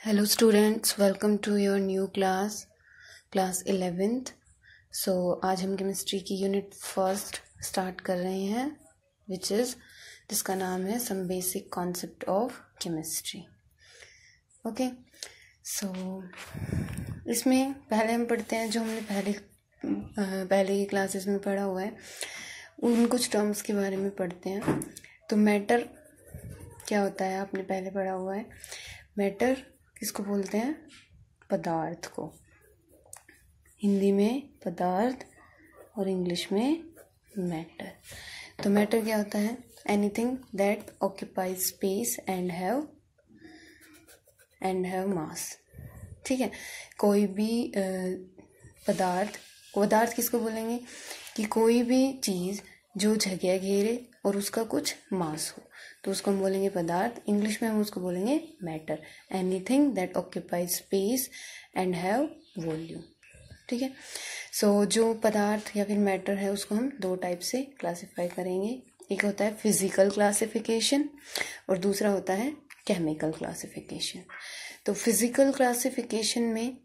Hello students, welcome to your new class 11th. So आज हम chemistry की unit first start कर रहे हैं जिसका नाम है some basic concept of chemistry. Okay, so इसमें पहले हम पढ़ते हैं जो हमने पहले की क्लासेस में पढ़ा हुआ है, उन कुछ टर्म्स के बारे में पढ़ते हैं. तो मैटर क्या होता है आपने पहले पढ़ा हुआ है. मैटर किसको बोलते हैं? पदार्थ को. हिंदी में पदार्थ और इंग्लिश में मैटर. तो मैटर क्या होता है? Anything that occupies space and have मास. ठीक है, कोई भी पदार्थ किसको बोलेंगे? कि कोई भी चीज़ जो जगह घेरे और उसका कुछ मास हो तो उसको हम बोलेंगे पदार्थ. इंग्लिश में हम उसको बोलेंगे matter. Anything that occupies space and have volume. ठीक है, सो जो पदार्थ या फिर मैटर है उसको हम दो टाइप से क्लासिफाई करेंगे. एक होता है फिजिकल क्लासिफिकेशन और दूसरा होता है केमिकल क्लासिफिकेशन. तो फिजिकल क्लासिफिकेशन में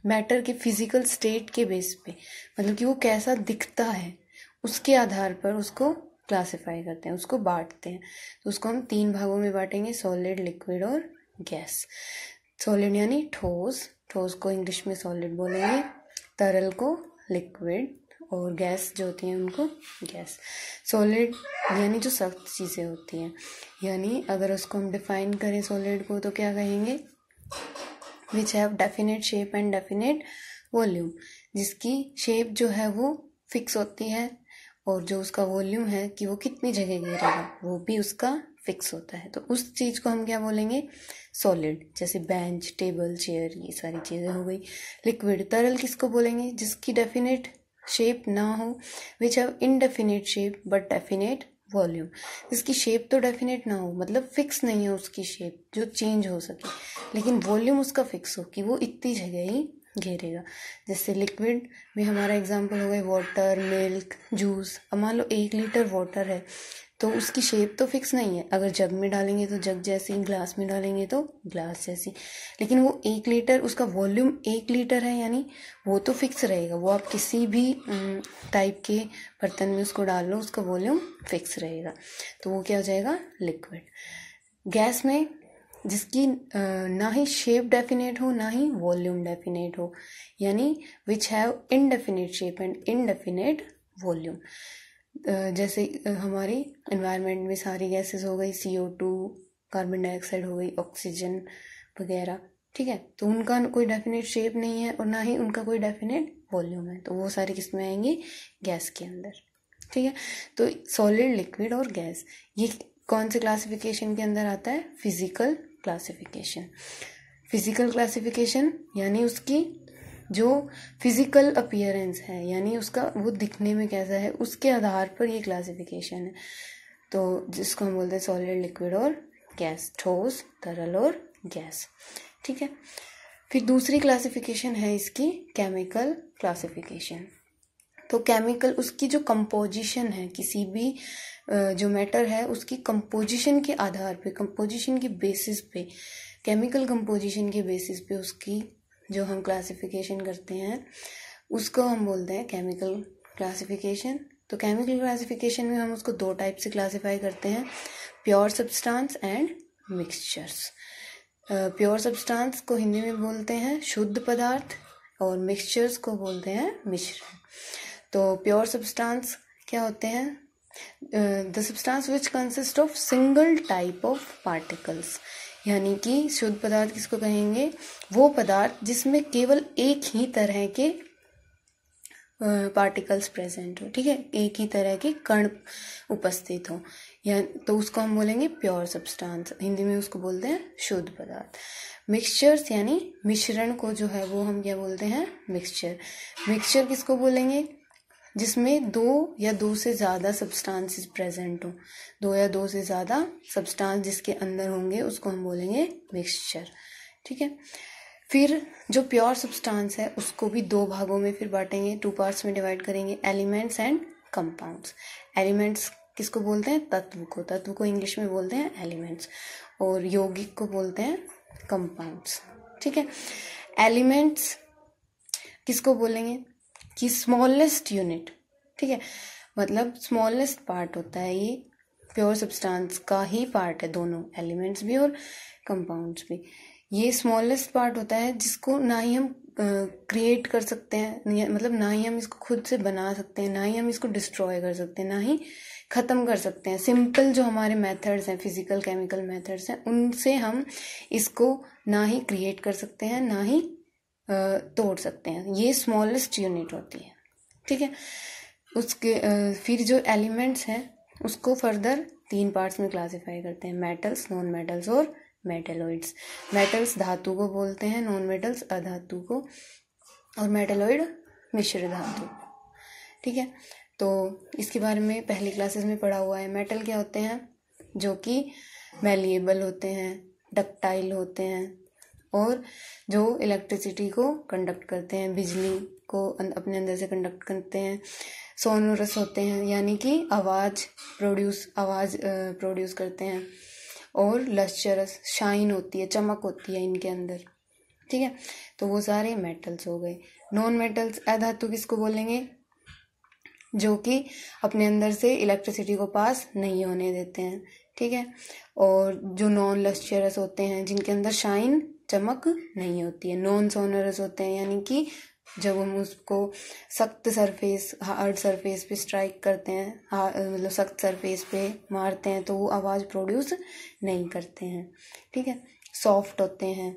मैटर के फिजिकल स्टेट के बेस पे, मतलब कि वो कैसा दिखता है उसके आधार पर उसको क्लासिफाई करते हैं, उसको बांटते हैं. तो उसको हम तीन भागों में बांटेंगे: सॉलिड, लिक्विड और गैस. सॉलिड यानी ठोस को इंग्लिश में सॉलिड बोलेंगे, तरल को लिक्विड और गैस जो होती हैं उनको गैस. सॉलिड यानी जो सख्त चीज़ें होती हैं, यानी अगर उसको हम डिफाइन करें सॉलिड को तो क्या कहेंगे? Which have definite shape and definite volume. जिसकी शेप जो है वो फिक्स होती है और जो उसका वॉल्यूम है कि वो कितनी जगह घेरेगा वो भी उसका फिक्स होता है. तो उस चीज़ को हम क्या बोलेंगे? सॉलिड. जैसे बेंच, टेबल, चेयर, ये सारी चीज़ें हो गई. लिक्विड, तरल किसको बोलेंगे? जिसकी डेफिनेट शेप ना हो. Which have indefinite shape but definite volume. जिसकी शेप तो डेफिनेट ना हो, मतलब फिक्स नहीं है उसकी शेप, जो चेंज हो सके, लेकिन वॉल्यूम उसका फिक्स हो कि वो इतनी जगह ही घेरेगा. जैसे लिक्विड में हमारा एग्जांपल हो गए वाटर, मिल्क, जूस. अब मान लो 1 लीटर वाटर है तो उसकी शेप तो फिक्स नहीं है. अगर जग में डालेंगे तो जग जैसी, ग्लास में डालेंगे तो ग्लास जैसी, लेकिन वो 1 लीटर, उसका वॉल्यूम 1 लीटर है, यानी वो तो फिक्स रहेगा. वो आप किसी भी टाइप के बर्तन में उसको डाल लो, उसका वॉल्यूम फिक्स रहेगा. तो वो क्या हो जाएगा? लिक्विड. गैस में जिसकी ना ही शेप डेफिनेट हो ना ही वॉल्यूम डेफिनेट हो, यानी which have indefinite shape and indefinite volume. जैसे हमारी एनवायरनमेंट में सारी गैसेस हो गई, CO2, कार्बन डाइऑक्साइड हो गई, ऑक्सीजन वगैरह. ठीक है, तो उनका कोई डेफिनेट शेप नहीं है और ना ही उनका कोई डेफिनेट वॉल्यूम है, तो वो सारे किस में आएंगे? गैस के अंदर. ठीक है, तो सॉलिड, लिक्विड और गैस ये कौन से क्लासिफिकेशन के अंदर आता है? Physical classification. फिजिकल क्लासिफिकेशन यानी उसकी जो फिजिकल अपीयरेंस है, यानी उसका वो दिखने में कैसा है, उसके आधार पर ये क्लासिफिकेशन है. तो जिसको हम बोलते हैं सॉलिड, लिक्विड और गैस, ठोस, तरल और गैस. ठीक है, फिर दूसरी क्लासिफिकेशन है इसकी केमिकल क्लासिफिकेशन. तो केमिकल, उसकी जो कंपोजिशन है, किसी भी जो मैटर है उसकी कंपोजिशन के आधार पे, कंपोजिशन के बेसिस पे, केमिकल कंपोजिशन के बेसिस पे उसकी जो हम क्लासिफिकेशन करते हैं उसको हम बोलते हैं केमिकल क्लासिफिकेशन. तो केमिकल क्लासिफिकेशन में हम उसको दो टाइप से क्लासिफाई करते हैं: pure substance and mixtures. Pure substance को हिंदी में बोलते हैं शुद्ध पदार्थ और मिक्सचर्स को बोलते हैं मिश्रण. तो प्योर सब्सटेंस क्या होते हैं? The substance which consist of single type of particles. यानी कि शुद्ध पदार्थ किसको कहेंगे? वो पदार्थ जिसमें केवल एक ही तरह के पार्टिकल्स प्रेजेंट हो. ठीक है, एक ही तरह के कण उपस्थित हो, या तो उसको हम बोलेंगे प्योर सब्सटेंस. हिंदी में उसको बोलते हैं शुद्ध पदार्थ. मिक्सचर्स यानी मिश्रण को जो है वो हम क्या बोलते हैं? मिक्सचर. मिक्सचर किसको बोलेंगे? जिसमें दो या दो से ज़्यादा सब्सटेंसेस प्रेजेंट हो. दो या दो से ज़्यादा सब्सटेंस जिसके अंदर होंगे उसको हम बोलेंगे मिक्सचर. ठीक है, फिर जो प्योर सब्सटेंस है उसको भी दो भागों में फिर बांटेंगे, 2 पार्ट्स में डिवाइड करेंगे: एलिमेंट्स एंड कंपाउंड्स. एलिमेंट्स किसको बोलते हैं? तत्व को इंग्लिश में बोलते हैं एलिमेंट्स, और यौगिक को बोलते हैं कंपाउंड्स. ठीक है। एलिमेंट्स किसको बोलेंगे कि स्मॉलेस्ट यूनिट, ठीक है, मतलब स्मॉलेस्ट पार्ट होता है ये, प्योर सब्सटेंस का ही पार्ट है, दोनों एलिमेंट्स भी और कंपाउंड्स भी। ये स्मॉलेस्ट पार्ट होता है जिसको ना ही हम क्रिएट कर सकते हैं, मतलब ना ही हम इसको खुद से बना सकते हैं, ना ही हम इसको डिस्ट्रॉय कर सकते हैं, ना ही ख़त्म कर सकते हैं। सिंपल जो हमारे मेथड्स हैं, फिजिकल केमिकल मेथड्स हैं, उनसे हम इसको ना ही क्रिएट कर सकते हैं, ना ही तोड़ सकते हैं। ये स्मॉलेस्ट यूनिट होती है, ठीक है। उसके फिर जो एलिमेंट्स हैं उसको फर्दर 3 पार्ट्स में क्लासिफाई करते हैं, मेटल्स, नॉन मेटल्स और मेटेलॉइड्स। मेटल्स धातु को बोलते हैं, नॉन मेटल्स अधातु को, और मेटेलॉइड मिश्र धातु, ठीक है। तो इसके बारे में पहली क्लासेस में पढ़ा हुआ है। मेटल क्या होते हैं? जो कि मैलिएबल होते हैं, डक्टाइल होते हैं, और जो इलेक्ट्रिसिटी को कंडक्ट करते हैं, बिजली को अपने अंदर से कंडक्ट करते हैं। सोनोरस होते हैं, यानी कि आवाज़ प्रोड्यूस करते हैं। और लस्चरस, शाइन होती है, चमक होती है इनके अंदर, ठीक है। तो वो सारे मेटल्स हो गए। नॉन मेटल्स अधातु किसको बोलेंगे? जो कि अपने अंदर से इलेक्ट्रिसिटी को पास नहीं होने देते हैं, ठीक है। और जो नॉन लस्चरस होते हैं, जिनके अंदर शाइन, चमक नहीं होती है। नॉन सोनरस होते हैं, यानी कि जब हम उसको सख्त सरफेस, हार्ड सरफेस पे स्ट्राइक करते हैं, मतलब सख्त सरफेस पे मारते हैं, तो वो आवाज़ प्रोड्यूस नहीं करते हैं, ठीक है। सॉफ्ट होते हैं।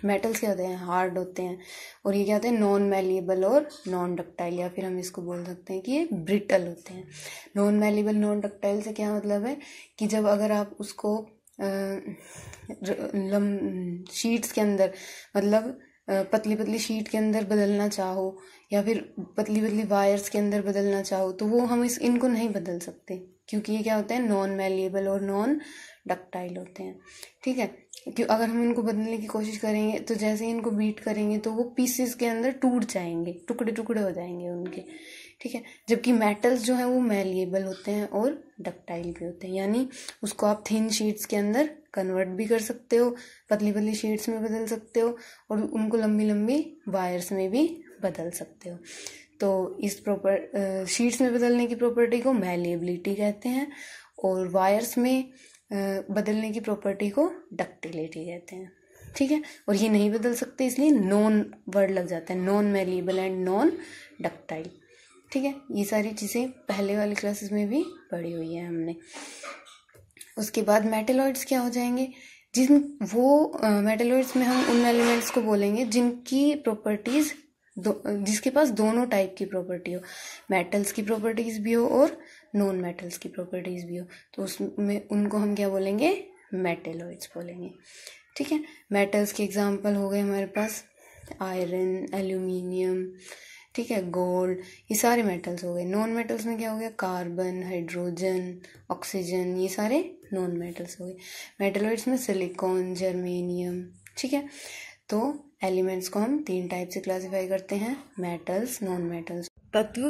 मेटल्स क्या होते हैं? हार्ड होते हैं। और ये क्या होते हैं? नॉन मैलिएबल और नॉन डक्टाइल, या फिर हम इसको बोल सकते हैं कि ये ब्रिटल होते हैं। नॉन मैलिएबल, नॉन डक्टाइल से क्या मतलब है कि जब अगर आप उसको शीट्स के अंदर, मतलब पतली पतली शीट के अंदर बदलना चाहो, या फिर पतली पतली वायर्स के अंदर बदलना चाहो, तो वो हम इनको नहीं बदल सकते, क्योंकि ये क्या होते हैं? नॉन मैलिएबल और नॉन डक्टाइल होते हैं, ठीक है। क्योंकि अगर हम इनको बदलने की कोशिश करेंगे तो जैसे ही इनको बीट करेंगे तो वो पीसेस के अंदर टूट जाएंगे, टुकड़े टुकड़े हो जाएंगे उनके, ठीक है। जबकि मेटल्स जो हैं वो मैलिएबल होते हैं और डक्टाइल भी होते हैं, यानी उसको आप थिन शीट्स के अंदर कन्वर्ट भी कर सकते हो, पतली पतली शीट्स में बदल सकते हो, और उनको लंबी लंबी वायर्स में भी बदल सकते हो। तो इस शीट्स में बदलने की प्रॉपर्टी को मैलिएबिलिटी कहते हैं, और वायर्स में बदलने की प्रॉपर्टी को डक्टिलिटी कहते हैं, ठीक है। और ये नहीं बदल सकते, इसलिए नॉन वर्ड लग जाता है, non malleable and non ductile, ठीक है। ये सारी चीज़ें पहले वाली क्लासेस में भी पढ़ी हुई है हमने। उसके बाद मेटेलॉइड्स क्या हो जाएंगे? मेटेलॉइड्स में हम उन एलिमेंट्स को बोलेंगे जिनकी प्रॉपर्टीज जिसके पास दोनों टाइप की प्रॉपर्टी हो, मेटल्स की प्रॉपर्टीज भी हो और नॉन मेटल्स की प्रॉपर्टीज भी हो, तो उसमें उनको हम क्या बोलेंगे? मेटेलॉइड्स बोलेंगे, ठीक है। मेटल्स के एग्जांपल हो गए हमारे पास आयरन, एल्यूमिनियम, ठीक है, गोल्ड, ये सारे मेटल्स हो गए। नॉन मेटल्स में क्या हो गया? कार्बन, हाइड्रोजन, ऑक्सीजन, ये सारे नॉन मेटल्स हो गए। मेटेलॉइड्स में सिलिकॉन, जर्मेनियम, ठीक है। तो एलिमेंट्स को हम 3 टाइप से क्लासिफाई करते हैं, मेटल्स, नॉन मेटल्स। तत्व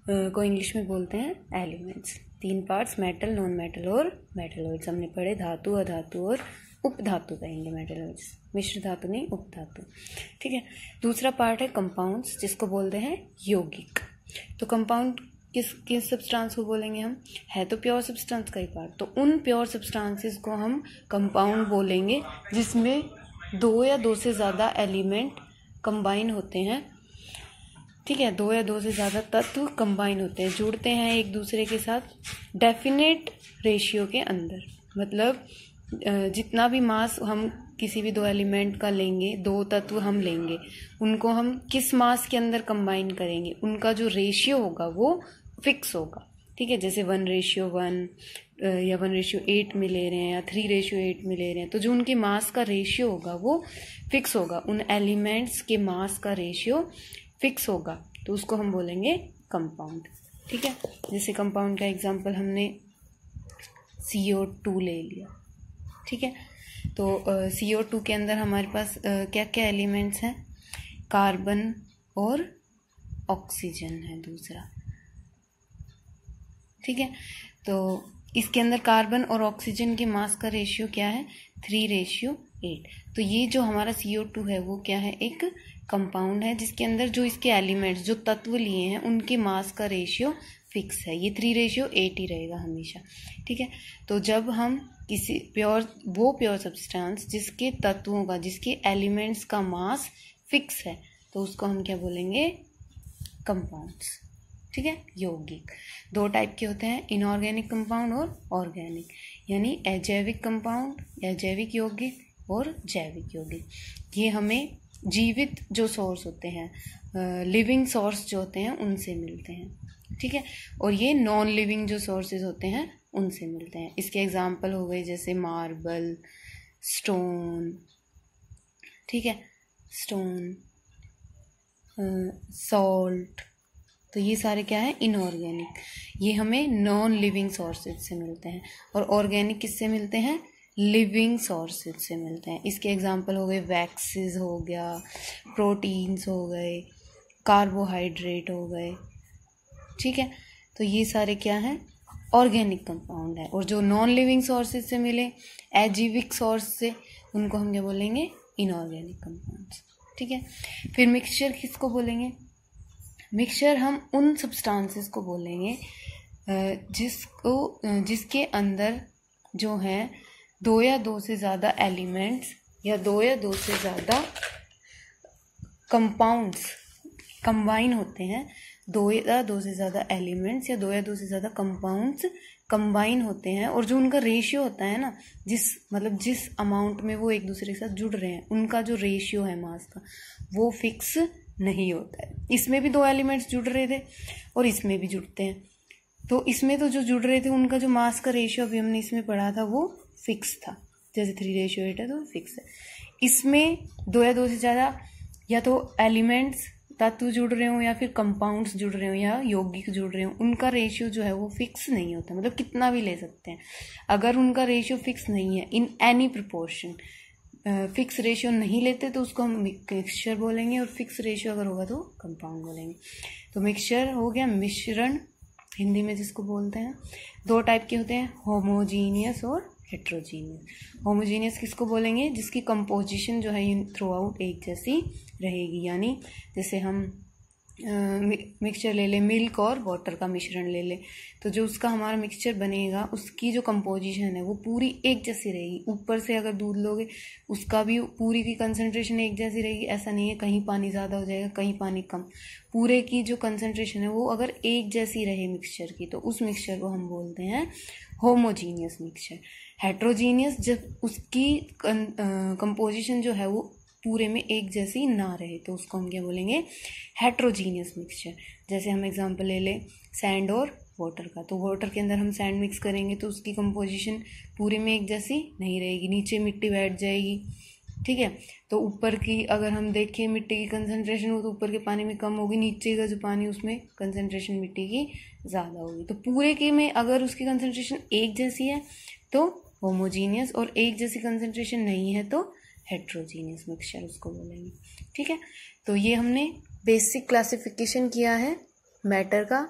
को इंग्लिश में बोलते हैं elements. 3 parts, metal, non metal और मेटेलॉइड्स हमने पढ़े। धातु, अधातु और उपधातु कहेंगे मेटेलॉइड्स, मिश्र धातु नहीं, उपधातु, ठीक है। दूसरा पार्ट है कंपाउंड्स, जिसको बोलते हैं यौगिक। तो कंपाउंड किस सब्सटेंस को बोलेंगे हम? है तो प्योर सब्सटेंस का ही पार्ट, तो उन प्योर सब्सटेंसेस को हम कंपाउंड बोलेंगे जिसमें 2 या 2 से ज़्यादा एलिमेंट कंबाइन होते हैं, ठीक है। 2 या 2 से ज़्यादा तत्व कंबाइन होते हैं, जुड़ते हैं एक दूसरे के साथ डेफिनेट रेशियो के अंदर। मतलब जितना भी मास हम किसी भी 2 एलिमेंट का लेंगे, 2 तत्व हम लेंगे, उनको हम किस मास के अंदर कंबाइन करेंगे, उनका जो रेशियो होगा वो फिक्स होगा, ठीक है। जैसे 1:1 या 1:8 में ले रहे हैं, या 3:8 में ले रहे हैं, तो जो उनके मास का रेशियो होगा वो फिक्स होगा, उन एलिमेंट्स के मास का रेशियो फिक्स होगा, तो उसको हम बोलेंगे कंपाउंड, ठीक है। जैसे कंपाउंड का एग्जांपल हमने CO2 ले लिया, ठीक है। तो CO2 के अंदर हमारे पास क्या क्या एलिमेंट्स हैं? कार्बन और ऑक्सीजन है दूसरा, ठीक है। तो इसके अंदर कार्बन और ऑक्सीजन के मास का रेशियो क्या है? 3:1 8। तो ये जो हमारा CO2 है वो क्या है, एक कंपाउंड है जिसके अंदर जो इसके एलिमेंट्स जो तत्व लिए हैं उनके मास का रेशियो फिक्स है, ये 3:8 ही रहेगा हमेशा। ठीक है, तो जब हम किसी प्योर सब्सटेंस जिसके तत्वों का, जिसके एलिमेंट्स का मास फिक्स है, तो उसको हम क्या बोलेंगे, कंपाउंड्स। ठीक है, यौगिक 2 टाइप के होते हैं, इनऑर्गेनिक कंपाउंड और ऑर्गेनिक, यानी अजैविक कंपाउंड या जैविक यौगिक और जैविक यौगिक। ये हमें जीवित जो सोर्स होते हैं, लिविंग सोर्स जो होते हैं उनसे मिलते हैं। ठीक है, और ये नॉन लिविंग जो सोर्सेज होते हैं उनसे मिलते हैं। इसके एग्जाम्पल हो गए जैसे मार्बल, स्टोन, ठीक है, स्टोन, सॉल्ट, तो ये सारे क्या है, इनऑर्गेनिक, ये हमें नॉन लिविंग सोर्सेज से मिलते हैं। और ऑर्गेनिक किससे मिलते हैं, लिविंग सोर्सेज से मिलते हैं। इसके एग्जाम्पल हो गए वैक्सेस हो गया, प्रोटीन्स हो गए, कार्बोहाइड्रेट हो गए। ठीक है, तो ये सारे क्या हैं, ऑर्गेनिक कंपाउंड है। और जो नॉन लिविंग सोर्सेज से मिले, अजीविक सोर्स से, उनको हम क्या बोलेंगे, इनऑर्गेनिक कंपाउंड्स। ठीक है, फिर मिक्सचर किसको बोलेंगे, मिक्सचर हम उन सब्सटेंसेस को बोलेंगे जिसके अंदर जो है 2 या 2 से ज़्यादा एलिमेंट्स या 2 या 2 से ज़्यादा कंपाउंड्स कंबाइन होते हैं, 2 या 2 से ज़्यादा एलिमेंट्स या 2 या 2 से ज़्यादा कंपाउंड्स कंबाइन होते हैं, और जो उनका रेशियो होता है ना, जिस अमाउंट में वो एक दूसरे के साथ जुड़ रहे हैं, उनका जो रेशियो है मास का, वो फिक्स नहीं होता है। इसमें भी 2 एलिमेंट्स जुड़ रहे थे और इसमें भी जुड़ते हैं, तो इसमें तो जो जुड़ रहे थे उनका जो मास का रेशियो अभी हमने इसमें पढ़ा था वो फिक्स था, जैसे 3:8 है तो फिक्स है। इसमें 2 या 2 से ज़्यादा या तो एलिमेंट्स तत्व जुड़ रहे हो या फिर कंपाउंड्स जुड़ रहे हो या यौगिक जुड़ रहे हो, उनका रेशियो जो है वो फिक्स नहीं होता, मतलब कितना भी ले सकते हैं। अगर उनका रेशियो फिक्स नहीं है in any proportion, fix ratio नहीं लेते तो उसको हम मिक्सचर बोलेंगे, और फिक्स रेशियो अगर होगा तो कंपाउंड बोलेंगे। तो मिक्सचर हो गया मिश्रण, हिंदी में जिसको बोलते हैं। 2 टाइप के होते हैं, होमोजीनियस और हेट्रोजीनियस। होमोजीनियस किसको बोलेंगे, जिसकी कंपोजिशन जो है थ्रू आउट एक जैसी रहेगी, यानी जैसे हम मिक्सचर ले ले, मिल्क और वाटर का मिश्रण ले ले, तो जो उसका हमारा मिक्सचर बनेगा उसकी जो कंपोजिशन है वो पूरी एक जैसी रहेगी। ऊपर से अगर दूध लोगे उसका भी पूरी की कंसंट्रेशन एक जैसी रहेगी, ऐसा नहीं है कहीं पानी ज़्यादा हो जाएगा कहीं पानी कम, पूरे की जो कंसंट्रेशन है वो अगर एक जैसी रहे मिक्सचर की, तो उस मिक्सचर को हम बोलते हैं होमोजीनियस मिक्सचर। हेट्रोजीनियस जब उसकी कंपोजिशन जो है वो पूरे में एक जैसी ना रहे, तो उसको हम क्या बोलेंगे, हेट्रोजीनियस मिक्सचर। जैसे हम एग्जांपल ले लें सैंड और वाटर का, तो वाटर के अंदर हम सैंड मिक्स करेंगे तो उसकी कंपोजिशन पूरे में एक जैसी नहीं रहेगी, नीचे मिट्टी बैठ जाएगी। ठीक है, तो ऊपर की अगर हम देखें मिट्टी की कंसंट्रेशन हो तो ऊपर के पानी में कम होगी, नीचे का जो पानी उसमें कंसंट्रेशन मिट्टी की ज़्यादा होगी। तो पूरे के में अगर उसकी कंसंट्रेशन एक जैसी है तो होमोजीनियस, और एक जैसी कंसंट्रेशन नहीं है तो हेट्रोजीनियस मिक्सचर उसको बोलेंगे। ठीक है, तो ये हमने बेसिक क्लासिफिकेशन किया है मैटर का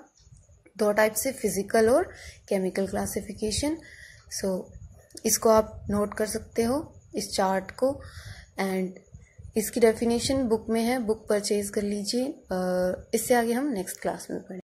2 टाइप से, फिजिकल और केमिकल क्लासिफिकेशन। सो इसको आप नोट कर सकते हो इस चार्ट को, एंड इसकी डेफिनेशन बुक में है, बुक परचेज कर लीजिए। इससे आगे हम नेक्स्ट क्लास में पढ़ेंगे।